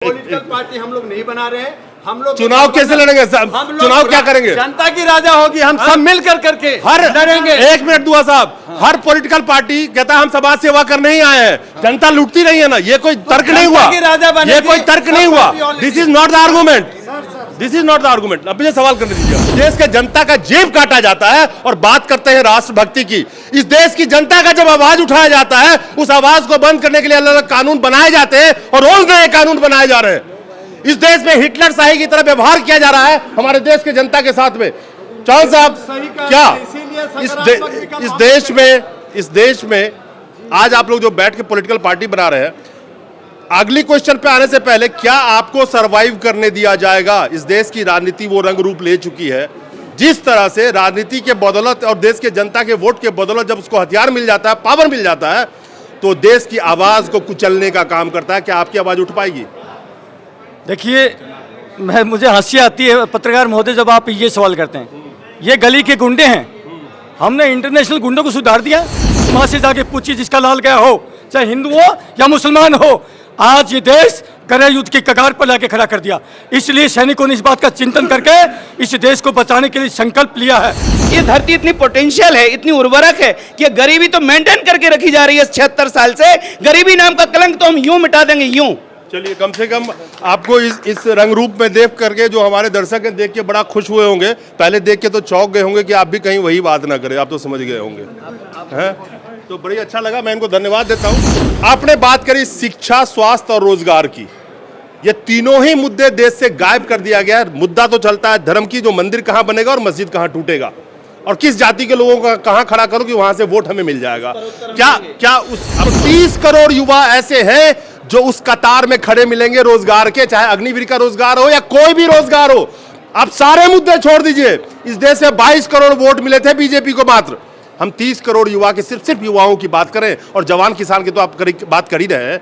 Political party हम लोग नहीं बना रहे हैं। हम लोग चुनाव कैसे लड़ेंगे? चुनाव क्या करेंगे? जनता की राजा होगी, हम सब मिल करके हर लड़ेंगे। एक मिनट दुआ साहब, हर पॉलिटिकल पार्टी कहता है हम समाज सेवा करने ही आए हैं, जनता लूटती नहीं है ना, ये कोई तर्क नहीं हुआ, ये कोई तर्क नहीं हुआ। This is not the argument, this is not the argument. अब मुझे सवाल करने दीजिए। देश के जनता का जेब काटा जाता है और बात करते हैं राष्ट्रभक्ति की। इस देश की जनता का जब आवाज उठाया जाता है, उस आवाज को बंद करने के लिए अलग अलग कानून बनाए जाते हैं और रोज नए कानून बनाए जा रहे हैं। इस देश में हिटलर शाही की तरह व्यवहार किया जा रहा है हमारे देश के जनता के साथ में। चौहान साहब, क्या इस देश में आज आप लोग जो बैठ के पॉलिटिकल पार्टी बना रहे हैं, अगली क्वेश्चन पे आने से पहले क्या आपको सरवाइव करने दिया जाएगा? इस देश की राजनीति वो रंग रूप ले चुकी है, जिस तरह से राजनीति के बदौलत और देश के जनता के वोट के बदौलत जब उसको हथियार मिल जाता है, पावर मिल जाता है, तो देश की आवाज को कुचलने का काम करता है। क्या आपकी आवाज उठ पाएगी? देखिए, मुझे हंसी आती है पत्रकार महोदय जब आप ये सवाल करते हैं। ये गली के गुंडे हैं, हमने इंटरनेशनल गुंडों को सुधार दिया? वहाँ से जाके पूछिए जिसका लाल गया हो, चाहे हिंदू हो या मुसलमान हो। आज ये देश गृह युद्ध की कगार पर लाके खड़ा कर दिया। इसलिए सैनिकों ने इस बात का चिंतन करके इस देश को बचाने के लिए संकल्प लिया है। ये धरती इतनी पोटेंशियल है, इतनी उर्वरक है कि गरीबी तो मेंटेन करके रखी जा रही है 76 साल से। गरीबी नाम का कलंक तो हम यूं मिटा देंगे, यूं। चलिए, कम से कम आपको इस रंग रूप में देख करके जो हमारे दर्शक हैं देख के बड़ा खुश हुए होंगे। पहले देख के तो चौंक गए होंगे कि आप भी कहीं वही बात ना करें, आप तो समझ गए होंगे, हैं? तो बड़ी अच्छा लगा, मैं इनको धन्यवाद देता हूँ। आपने बात करी शिक्षा, स्वास्थ्य और रोजगार की। ये तीनों ही मुद्दे देश से गायब कर दिया गया है। मुद्दा तो चलता है धर्म की, जो मंदिर कहाँ बनेगा और मस्जिद कहाँ टूटेगा और किस जाति के लोगों का कहाँ खड़ा करो कि वहां से वोट हमें मिल जाएगा। क्या उस 30 करोड़ युवा ऐसे हैं जो उस कतार में खड़े मिलेंगे रोजगार के, चाहे अग्निवीर का रोजगार हो या कोई भी रोजगार हो। आप सारे मुद्दे छोड़ दीजिए। इस देश में 22 करोड़ वोट मिले थे बीजेपी को मात्र। हम 30 करोड़ युवा के सिर्फ युवाओं की बात करें और जवान किसान की तो आप बात कर ही रहे हैं।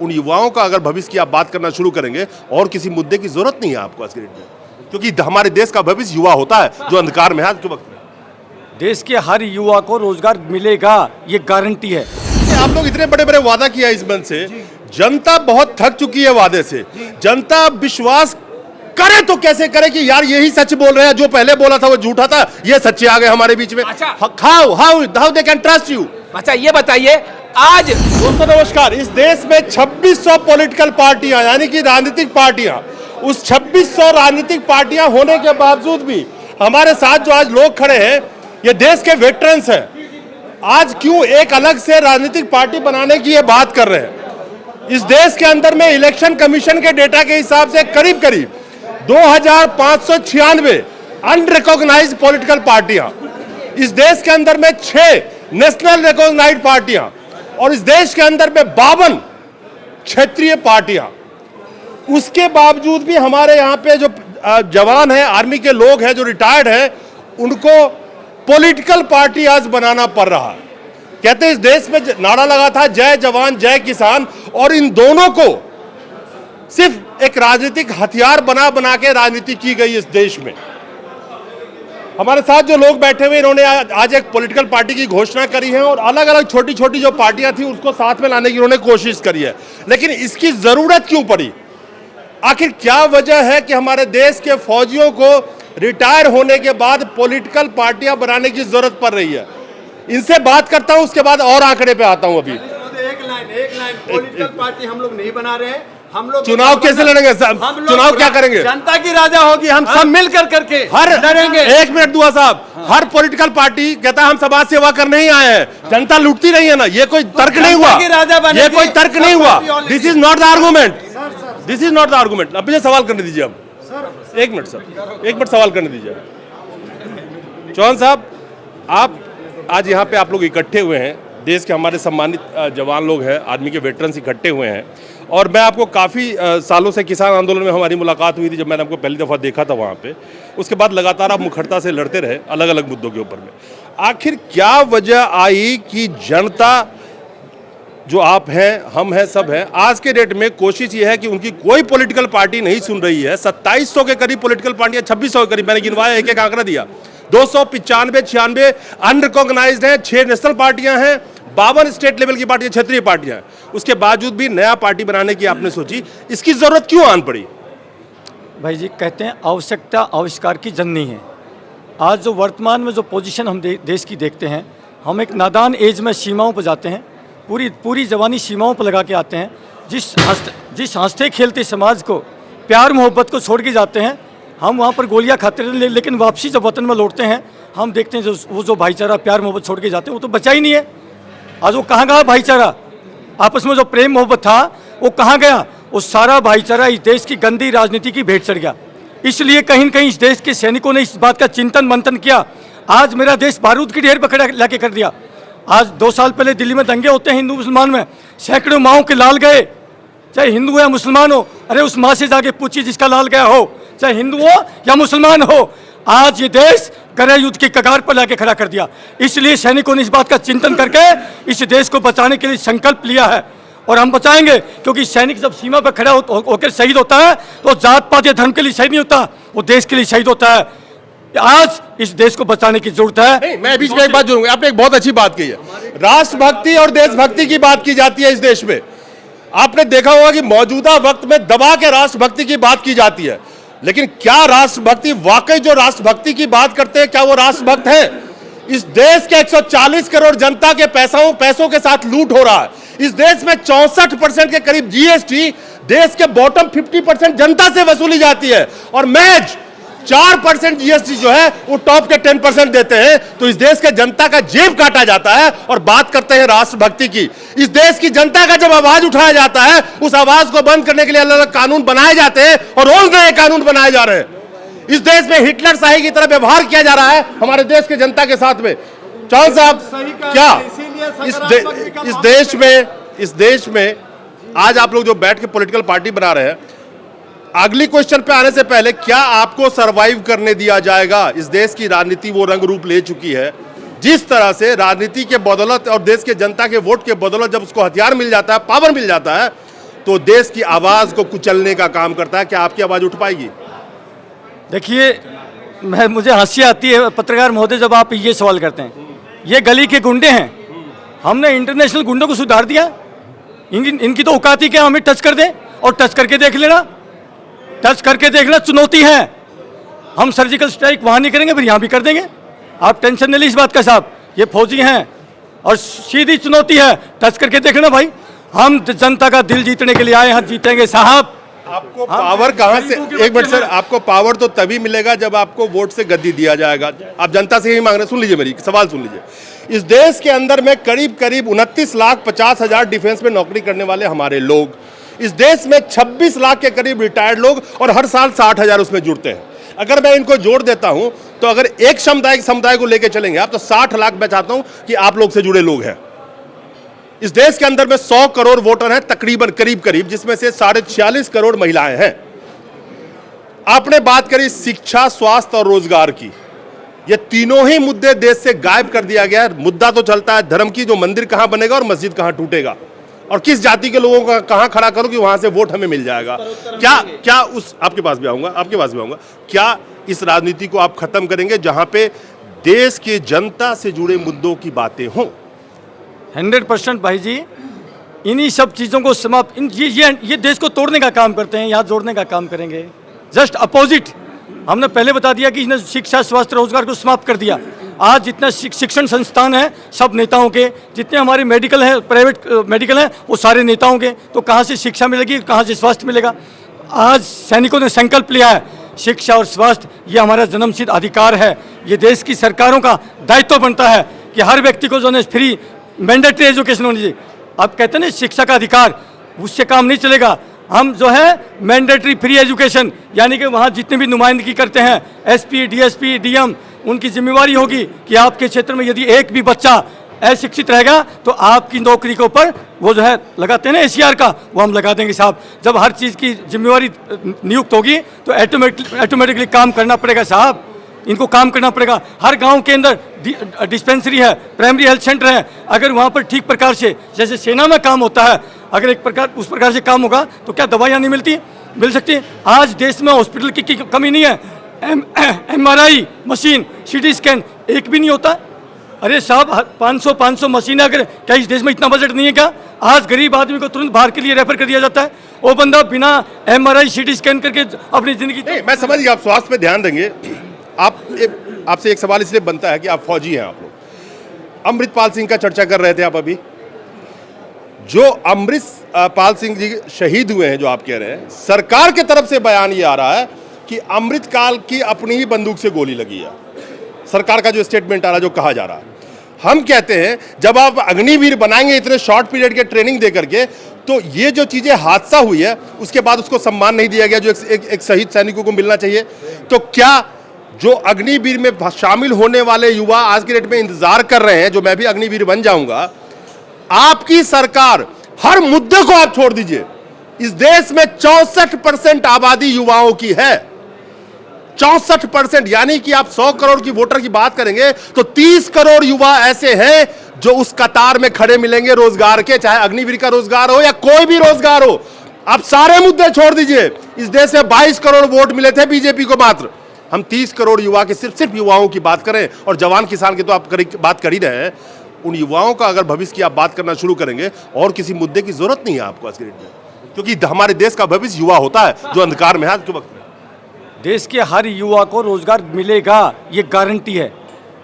उन युवाओं का अगर भविष्य की आप बात करना शुरू करेंगे और किसी मुद्दे की जरूरत नहीं है आपको आज के डेट में, क्योंकि हमारे देश का भविष्य युवा होता है जो अंधकार में है आज के वक्त में। देश के हर युवा को रोजगार मिलेगा, ये गारंटी है। आप लोग इतने बड़े बड़े वादा किया इस मंच से, जनता बहुत थक चुकी है वादे से। जनता विश्वास करे तो कैसे करे कि यार यही सच बोल रहे हैं, जो पहले बोला था वो झूठा था, ये सच्चे आ गए हमारे बीच में। How they can trust you? अच्छा, ये बताइए आज। दोस्तों नमस्कार। इस देश में 2600 पॉलिटिकल पार्टियां, यानी कि राजनीतिक पार्टियां, उस 2600 राजनीतिक पार्टियां होने के बावजूद भी हमारे साथ जो आज लोग खड़े हैं, ये देश के वेटरन्स हैं। आज क्यों एक अलग से राजनीतिक पार्टी बनाने की ये बात कर रहे हैं? इस देश के अंदर में इलेक्शन कमीशन के डेटा के हिसाब से करीब 2596 अनरिकॉग्नाइज्ड पॉलिटिकल पार्टियां, इस देश के अंदर में 6 नेशनल रिकॉग्नाइज्ड पार्टियां और इस देश के अंदर में 52 क्षेत्रीय पार्टियां। उसके बावजूद भी हमारे यहाँ पे जो जवान हैं, आर्मी के लोग हैं जो रिटायर्ड हैं, उनको पॉलिटिकल पार्टी आज बनाना पड़ रहा है। कहते हैं इस देश में नारा लगा था जय जवान जय किसान, और इन दोनों को सिर्फ एक राजनीतिक हथियार बना बना के राजनीति की गई इस देश में। हमारे साथ जो लोग बैठे हुए, इन्होंने आज एक पॉलिटिकल पार्टी की घोषणा करी है और अलग अलग छोटी छोटी जो पार्टियां थी उसको साथ में लाने की उन्होंने कोशिश करी है। लेकिन इसकी जरूरत क्यों पड़ी? आखिर क्या वजह है कि हमारे देश के फौजियों को रिटायर होने के बाद पॉलिटिकल पार्टियां बनाने की जरूरत पड़ रही है? इनसे बात करता हूं, उसके बाद और आंकड़े पे आता हूं। अभी एक लाइन पॉलिटिकल पार्टी हम लोग नहीं बना रहे हैं। हम लोग चुनाव कैसे लड़ेंगे? चुनाव क्या करेंगे? जनता की राजा होगी, हम सब मिल करके हर लड़ेंगे। एक मिनट दुआ साहब, हर पॉलिटिकल पार्टी कहता है हम समाज सेवा करने ही आए हैं, जनता लूटती नहीं है ना, ये कोई तर्क नहीं हुआ, ये कोई तर्क नहीं हुआ। This is not the argument, this is not the argument. अब मुझे सवाल करने दीजिए। अब एक मिनट सर, एक मिनट सवाल करने दीजिए। चौहान साहब, आप आज यहाँ पे आप लोग इकट्ठे हुए हैं, देश के हमारे सम्मानित जवान लोग हैं, आर्मी के वेटरन्स इकट्ठे हुए हैं, और मैं आपको काफ़ी सालों से किसान आंदोलन में हमारी मुलाकात हुई थी जब मैंने आपको पहली दफ़ा देखा था वहाँ पे। उसके बाद लगातार आप मुखरता से लड़ते रहे अलग अलग मुद्दों के ऊपर में। आखिर क्या वजह आई कि जनता जो आप हैं, हम हैं, सब हैं, आज के डेट में कोशिश ये है कि उनकी कोई पॉलिटिकल पार्टी नहीं सुन रही है। 2700 के करीब पॉलिटिकल पार्टियां, 2600 के करीब मैंने गिनवाया, एक एक आंकड़ा दिया। 295 अनरिकॉग्नाइज्ड हैं, 6 नेशनल पार्टियां हैं, 52 स्टेट लेवल की पार्टियां, क्षेत्रीय पार्टियां हैं। उसके बावजूद भी नया पार्टी बनाने की आपने सोची, इसकी जरूरत क्यों आन पड़ी? भाई जी कहते हैं आवश्यकता आविष्कार की जननी है। आज जो वर्तमान में जो पोजीशन हम देश की देखते हैं, हम एक नादान एज में सीमाओं पर जाते हैं, पूरी जवानी सीमाओं पर लगा के आते हैं। जिस हंसते खेलते समाज को, प्यार मोहब्बत को छोड़ के जाते हैं, हम वहाँ पर गोलियाँ खाते रहे, लेकिन वापसी जब वतन में लौटते हैं हम देखते हैं वो जो भाईचारा प्यार मोहब्बत छोड़ के जाते हैं वो तो बचा ही नहीं है। आज वो कहाँ गया भाईचारा? आपस में जो प्रेम मोहब्बत था वो कहाँ गया? वो सारा भाईचारा इस देश की गंदी राजनीति की भेंट चढ़ गया। इसलिए कहीं न कहीं इस देश के सैनिकों ने इस बात का चिंतन मंथन किया। आज मेरा देश बारूद की ढेर पकड़ा लाके कर दिया। आज 2 साल पहले दिल्ली में दंगे होते हैं हिंदू मुसलमान में, सैकड़ों माओं के लाल गए, चाहे हिंदू हो या मुसलमान हो। अरे उस माँ से जाके पूछिए जिसका लाल गया हो, चाहे हिंदू हो या मुसलमान हो। आज ये देश गृह युद्ध की कगार पर लाके खड़ा कर दिया। इसलिए सैनिकों ने इस बात का चिंतन करके इस देश को बचाने के लिए संकल्प लिया है और हम बचाएंगे। क्योंकि सैनिक जब सीमा पर खड़ा होकर शहीद होता है तो जात पात या धर्म के लिए शहीद नहीं होता, वो देश के लिए शहीद होता है। आज इस देश को बचाने की जरूरत है। नहीं, मैं बीच में एक बात जोड़ूंगा। आपने एक बहुत अच्छी बात कही है, राष्ट्रभक्ति और देशभक्ति की बात की जाती है इस देश में। आपने देखा होगा कि मौजूदा वक्त में दबा के राष्ट्रभक्ति की बात की जाती है, लेकिन क्या राष्ट्रभक्ति वाकई जो राष्ट्रभक्ति की बात करते हैं क्या वो राष्ट्रभक्त है? इस देश के 140 करोड़ जनता के पैसों के साथ लूट हो रहा है। इस देश में 64% के करीब जीएसटी देश के बॉटम 50% जनता से वसूली जाती है और महज 4% जीएसटी जो है वो टॉप के 10% देते हैं। तो इस देश के जनता का जेब काटा जाता है और बात करते हैं राष्ट्रभक्ति की। इस देश की जनता का जब आवाज उठाया जाता है, उस आवाज को बंद करने के लिए अलग अलग कानून बनाए जाते हैं और रोज नए कानून बनाए जा रहे हैं। इस देश में हिटलर शाही की तरह व्यवहार किया जा रहा है हमारे देश के जनता के साथ में। चौहान साहब, क्या इस देश में आज आप लोग जो बैठ के पॉलिटिकल पार्टी बना रहे हैं, अगली क्वेश्चन पे आने से पहले क्या आपको सरवाइव करने दिया जाएगा? इस देश की राजनीति वो रंग रूप ले चुकी है जिस तरह से राजनीति के बदौलत और देश के जनता के वोट के बदौलत जब उसको हथियार मिल जाता है, पावर मिल जाता है, तो देश की आवाज को कुचलने का काम करता है। क्या आपकी आवाज उठ पाएगी? देखिए, मुझे हंसी आती है पत्रकार महोदय जब आप ये सवाल करते हैं। ये गली के गुंडे हैं, हमने इंटरनेशनल गुंडों को सुधार दिया। इनकी तो औकात ही क्या हमें टच कर दें और टच करके देख लेना, टच करके देखना चुनौती है। हम सर्जिकल स्ट्राइक वहां नहीं करेंगे, फिर यहां भी कर देंगे। आप टेंशन नहीं ली इस बात का साहब, ये फौजी हैं और सीधी चुनौती है, टच करके देखना भाई। हम जनता का दिल जीतने के लिए आए हैं, जीतेंगे साहब। आपको पावर कहां से? एक मिनट सर, आपको पावर तो तभी मिलेगा जब आपको वोट से गद्दी दिया जाएगा। आप जनता से ही मांग रहे हैं। सुन लीजिए, मेरी सवाल सुन लीजिए। इस देश के अंदर में करीब 29,50,000 डिफेंस में नौकरी करने वाले हमारे लोग, इस देश में 26 लाख के करीब रिटायर्ड लोग और हर साल 60,000 उसमें जुड़ते हैं। अगर मैं इनको जोड़ देता हूं तो अगर एक समुदाय को लेकर चलेंगे आप तो 60 लाख मैं चाहता हूं कि आप लोग से जुड़े लोग हैं। इस देश के अंदर में 100 करोड़ वोटर हैं तकरीबन, करीब, जिसमें से 46.5 करोड़ महिलाएं हैं। आपने बात करी शिक्षा, स्वास्थ्य और रोजगार की। ये तीनों ही मुद्दे देश से गायब कर दिया गया है। मुद्दा तो चलता है धर्म की, जो मंदिर कहां बनेगा और मस्जिद कहां टूटेगा और किस जाति के लोगों का कहां खड़ा करो कि वहां से वोट हमें मिल जाएगा। क्या उस आपके पास भी आऊंगा, क्या इस राजनीति को आप खत्म करेंगे जहां पे देश की जनता से जुड़े मुद्दों की बातें हों? 100% भाई जी, इन्हीं सब चीज़ों को समाप्त, ये देश को तोड़ने का काम करते हैं, यहाँ जोड़ने का काम करेंगे। Just opposite. हमने पहले बता दिया कि इसने शिक्षा, स्वास्थ्य, रोजगार को समाप्त कर दिया। आज जितना शिक्षण संस्थान है सब नेताओं के, जितने हमारे मेडिकल हैं, प्राइवेट मेडिकल हैं, वो सारे नेताओं के। तो कहाँ से शिक्षा मिलेगी, कहाँ से स्वास्थ्य मिलेगा? आज सैनिकों ने संकल्प लिया है, शिक्षा और स्वास्थ्य ये हमारा जन्मसिद्ध अधिकार है। ये देश की सरकारों का दायित्व बनता है कि हर व्यक्ति को जो है फ्री मैंडेटरी एजुकेशन होनी चाहिए। आप कहते हैं ना शिक्षा का अधिकार, उससे काम नहीं चलेगा। हम जो है मैंडेटरी फ्री एजुकेशन, यानी कि वहाँ जितने भी नुमाइंदगी करते हैं एसपी, डीएसपी, डीएम, उनकी जिम्मेवारी होगी कि आपके क्षेत्र में यदि एक भी बच्चा अशिक्षित रहेगा तो आपकी नौकरी के ऊपर वो जो है लगाते हैं ना एसीआर का, वो हम लगा देंगे साहब। जब हर चीज़ की जिम्मेवारी नियुक्त होगी तो ऑटोमेटिकली काम करना पड़ेगा साहब, इनको काम करना पड़ेगा। हर गांव के अंदर डिस्पेंसरी है, प्राइमरी हेल्थ सेंटर है। अगर वहाँ पर ठीक प्रकार से, जैसे सेना में काम होता है, अगर उस प्रकार से काम होगा तो क्या दवाइयाँ नहीं मिल सकती? आज देश में हॉस्पिटल की कमी नहीं है। MRI मशीन, CT स्कैन एक भी नहीं होता। अरे साहब 500 मशीनें, अगर क्या इस देश में इतना बजट नहीं है क्या? आज गरीब आदमी को तुरंत बाहर के लिए रेफर कर दिया जाता है, वो बंदा बिना MRI CT स्कैन करके अपनी जिंदगी। नहीं, मैं समझ गया, आप स्वास्थ्य पे ध्यान देंगे। आपसे एक सवाल इसलिए बनता है कि आप फौजी हैं, आप लोग अमृतपाल सिंह का चर्चा कर रहे थे आप अभी। जो अमृतपाल सिंह जी शहीद हुए हैं, जो आप कह रहे हैं, सरकार के तरफ से बयान ये आ रहा है कि अमृतकाल की अपनी ही बंदूक से गोली लगी है। सरकार का जो स्टेटमेंट आ रहा है, जो कहा जा रहा है, हम कहते हैं जब आप अग्निवीर बनाएंगे इतने शॉर्ट पीरियड के ट्रेनिंग दे करके, तो ये जो चीजें हादसा हुई है उसके बाद उसको सम्मान नहीं दिया गया जो एक शहीद सैनिकों को मिलना चाहिए। तो क्या जो अग्निवीर में शामिल होने वाले युवा आज की डेट में इंतजार कर रहे हैं, जो मैं भी अग्निवीर बन जाऊंगा, आपकी सरकार हर मुद्दे को आप छोड़ दीजिए, इस देश में 64% आबादी युवाओं की है, 64%, यानी कि आप 100 करोड़ की वोटर की बात करेंगे तो 30 करोड़ युवा ऐसे हैं जो उस कतार में खड़े मिलेंगे रोजगार के, चाहे अग्निवीर का रोजगार हो या कोई भी रोजगार हो। आप सारे मुद्दे छोड़ दीजिए, इस देश में 22 करोड़ वोट मिले थे बीजेपी को मात्र, हम 30 करोड़ युवा के सिर्फ युवाओं की बात करें, और जवान किसान की तो आप बात कर ही रहे हैं। उन युवाओं का अगर भविष्य की आप बात करना शुरू करेंगे, और किसी मुद्दे की जरूरत नहीं है आपको आज के डेट में, क्योंकि हमारे देश का भविष्य युवा होता है जो अंधकार में है आज के वक्त में। देश के हर युवा को रोजगार मिलेगा, ये गारंटी है।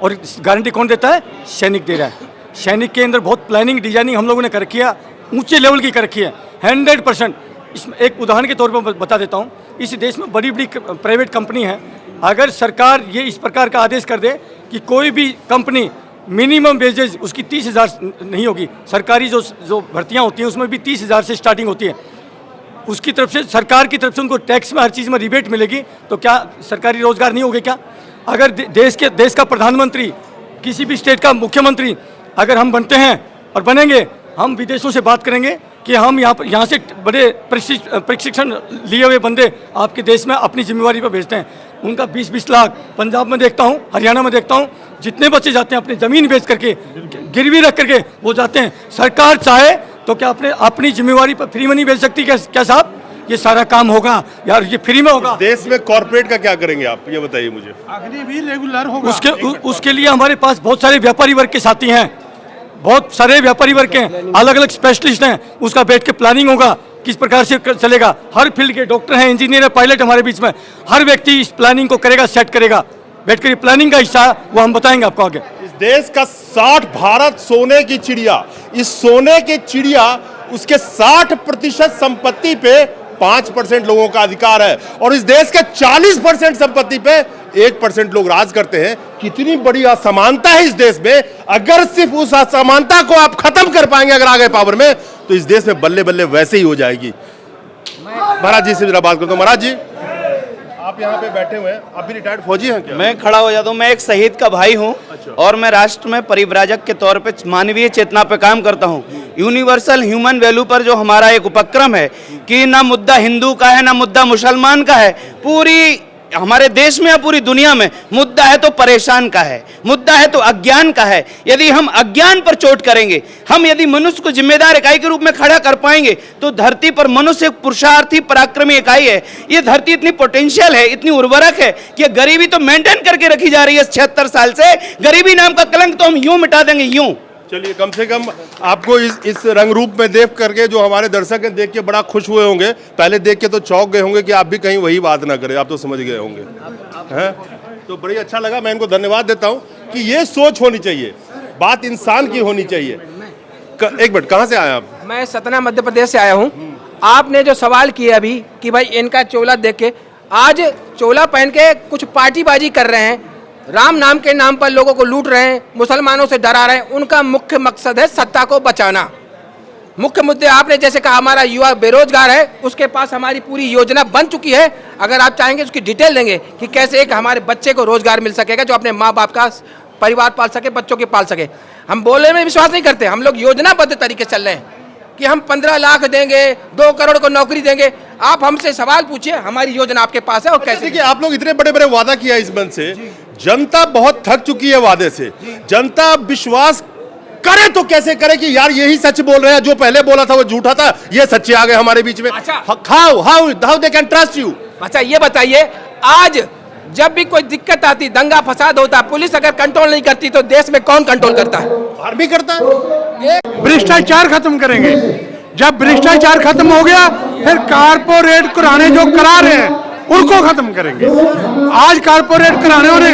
और गारंटी कौन देता है? सैनिक दे रहा है। सैनिक के अंदर बहुत प्लानिंग डिजाइनिंग हम लोगों ने कर रखी है, ऊंचे लेवल की कर रखी है, 100%। इसमें एक उदाहरण के तौर पर बता देता हूँ, इस देश में बड़ी बड़ी प्राइवेट कंपनी है, अगर सरकार ये इस प्रकार का आदेश कर दे कि कोई भी कंपनी मिनिमम वेजेज उसकी 30,000 नहीं होगी, सरकारी जो भर्तियाँ होती हैं उसमें भी 30,000 से स्टार्टिंग होती है, उसकी तरफ से, सरकार की तरफ से उनको टैक्स में हर चीज़ में रिबेट मिलेगी, तो क्या सरकारी रोजगार नहीं होगा क्या? अगर देश का प्रधानमंत्री, किसी भी स्टेट का मुख्यमंत्री अगर हम बनते हैं और बनेंगे, हम विदेशों से बात करेंगे कि हम यहाँ से बड़े प्रशिक्षण लिए हुए बंदे आपके देश में अपनी जिम्मेवारी पर भेजते हैं, उनका 20-20 लाख पंजाब में देखता हूँ, हरियाणा में देखता हूँ, जितने बच्चे जाते हैं अपनी ज़मीन बेच करके, गिरवी रख करके वो जाते हैं। सरकार चाहे तो क्या अपनी जिम्मेवारी पर फ्री में नहीं भेज सकती क्या साहब? ये सारा काम होगा यार, ये फ्री में होगा। देश में कॉर्पोरेट का क्या करेंगे आप, ये बताइए मुझे। अग्निवीर रेगुलर होगा। उसके लिए हमारे पास बहुत सारे व्यापारी वर्ग के साथी हैं, बहुत सारे व्यापारी वर्ग के अलग अलग स्पेशलिस्ट हैं, उसका बैठ के प्लानिंग होगा किस प्रकार से चलेगा। हर फील्ड के डॉक्टर हैं, इंजीनियर है, पायलट हमारे बीच में, हर व्यक्ति इस प्लानिंग को करेगा, सेट करेगा, बैठ कर प्लानिंग का हिस्सा वो हम बताएंगे आपको आगे। इस देश का 60 भारत सोने की चिड़िया, इस सोने की चिड़िया उसके 60% संपत्ति पे 5% लोगों का अधिकार है, और इस देश के 40% संपत्ति पे 1% लोग राज करते हैं। कितनी बड़ी असमानता है इस देश में। अगर सिर्फ उस असमानता को आप खत्म कर पाएंगे अगर आ गए पावर में, तो इस देश में बल्ले बल्ले वैसे ही हो जाएगी। महाराज जी से जरा बात करता हूं। महाराज जी, आप यहाँ पे बैठे हुए हैं, आप भी रिटायर्ड फौजी हैं क्या? मैं खड़ा हो जाता हूँ, मैं एक शहीद का भाई हूँ। अच्छा। और मैं राष्ट्र में परिव्राजक के तौर पे मानवीय चेतना पे काम करता हूँ। यूनिवर्सल ह्यूमन वैल्यू पर जो हमारा एक उपक्रम है कि ना मुद्दा हिंदू का है ना मुद्दा मुसलमान का है, पूरी हमारे देश में या पूरी दुनिया में मुद्दा है तो परेशान का है, मुद्दा है तो अज्ञान का है। यदि हम अज्ञान पर चोट करेंगे, हम यदि मनुष्य को जिम्मेदार इकाई के रूप में खड़ा कर पाएंगे, तो धरती पर मनुष्य एक पुरुषार्थी पराक्रमी इकाई है। ये धरती इतनी पोटेंशियल है, इतनी उर्वरक है कि गरीबी तो मेंटेन करके रखी जा रही है 76 साल से। गरीबी नाम का कलंक तो हम यूं मिटा देंगे, यूं। चलिए, कम से कम आपको इस रंग रूप में देख करके जो हमारे दर्शक हैं देख के बड़ा खुश हुए होंगे। पहले देख के तो चौंक गए होंगे कि आप भी कहीं वही बात ना करें, आप तो समझ गए होंगे, हैं? तो बड़ी अच्छा लगा। मैं इनको धन्यवाद देता हूं कि ये सोच होनी चाहिए, बात इंसान की होनी चाहिए। एक मिनट, कहाँ से आए आप? मैं सतना मध्य प्रदेश से आया हूँ। आपने जो सवाल किया अभी कि भाई इनका चोला देख के, आज चोला पहन के कुछ पार्टीबाजी कर रहे हैं, राम नाम के नाम पर लोगों को लूट रहे हैं, मुसलमानों से डरा रहे हैं। उनका मुख्य मकसद है सत्ता को बचाना। मुख्य मुद्दे आपने जैसे कहा, हमारा युवा बेरोजगार है, उसके पास हमारी पूरी योजना बन चुकी है। अगर आप चाहेंगे उसकी डिटेल देंगे कि कैसे एक हमारे बच्चे को रोजगार मिल सकेगा जो अपने माँ बाप का परिवार पाल सके, बच्चों के पाल सके। हम बोलने में विश्वास नहीं करते, हम लोग योजनाबद्ध तरीके से चल रहे हैं कि हम 15 लाख देंगे, 2 करोड़ को नौकरी देंगे। आप हमसे सवाल पूछिए, हमारी योजना आपके पास है। और कैसे? देखिए, आप लोग इतने बड़े बड़े वादा किया इस मंच से, जनता बहुत थक चुकी है वादे से। जनता विश्वास करे तो कैसे करे कि यार यही सच बोल रहे हैं, जो पहले बोला था वो झूठा था, ये सच्चे आ गए हमारे बीच में। अच्छा। How they can trust you? अच्छा, ये बताइए, आज जब भी कोई दिक्कत आती, दंगा फसाद होता, पुलिस अगर कंट्रोल नहीं करती तो देश में कौन कंट्रोल करता है? आर्मी करता है। भ्रष्टाचार खत्म करेंगे। जब भ्रष्टाचार खत्म हो गया, फिर कारपोरेट घराने जो करा रहे हैं उनको खत्म करेंगे। आज कारपोरेट घरानों ने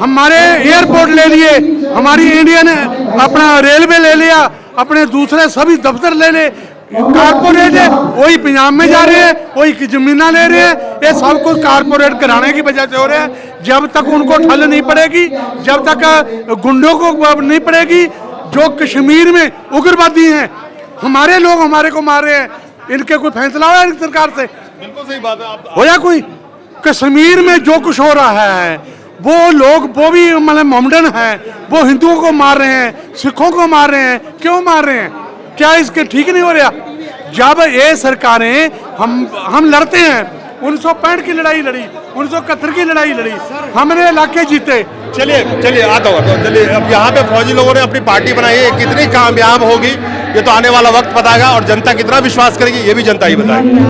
हमारे एयरपोर्ट ले लिए, हमारी इंडियन अपना रेलवे ले लिया, अपने दूसरे सभी दफ्तर ले ले। कारपोरेट है वही पंजाब में जा रहे हैं, वही जमीना ले रहे हैं। ये सब कुछ कारपोरेट घराने की वजह से हो रहा है। जब तक उनको ठल नहीं पड़ेगी, जब तक गुंडों को नहीं पड़ेगी, जो कश्मीर में उग्रवादी हैं, हमारे लोग हमारे को मार रहे हैं, इनके कोई फैसला हुआ है सरकार से? बिल्कुल सही बात है। आप होया कोई? कश्मीर में जो कुछ हो रहा है, वो लोग वो भी मतलब मोमडन है, वो हिंदुओं को मार रहे हैं, सिखों को मार रहे हैं। क्यों मार रहे हैं? क्या इसके ठीक नहीं हो रहा? जब ये सरकारें हम लड़ते हैं, 1965 की लड़ाई लड़ी, 1971 की लड़ाई लड़ी, हमने इलाके जीते। चलिए आता हूँ। चलिए, अब यहाँ पे फौजी लोगों ने अपनी पार्टी बनाई है, कितनी कामयाब होगी ये तो आने वाला वक्त बताएगा, और जनता कितना विश्वास करेगी ये भी जनता ही बताएगी।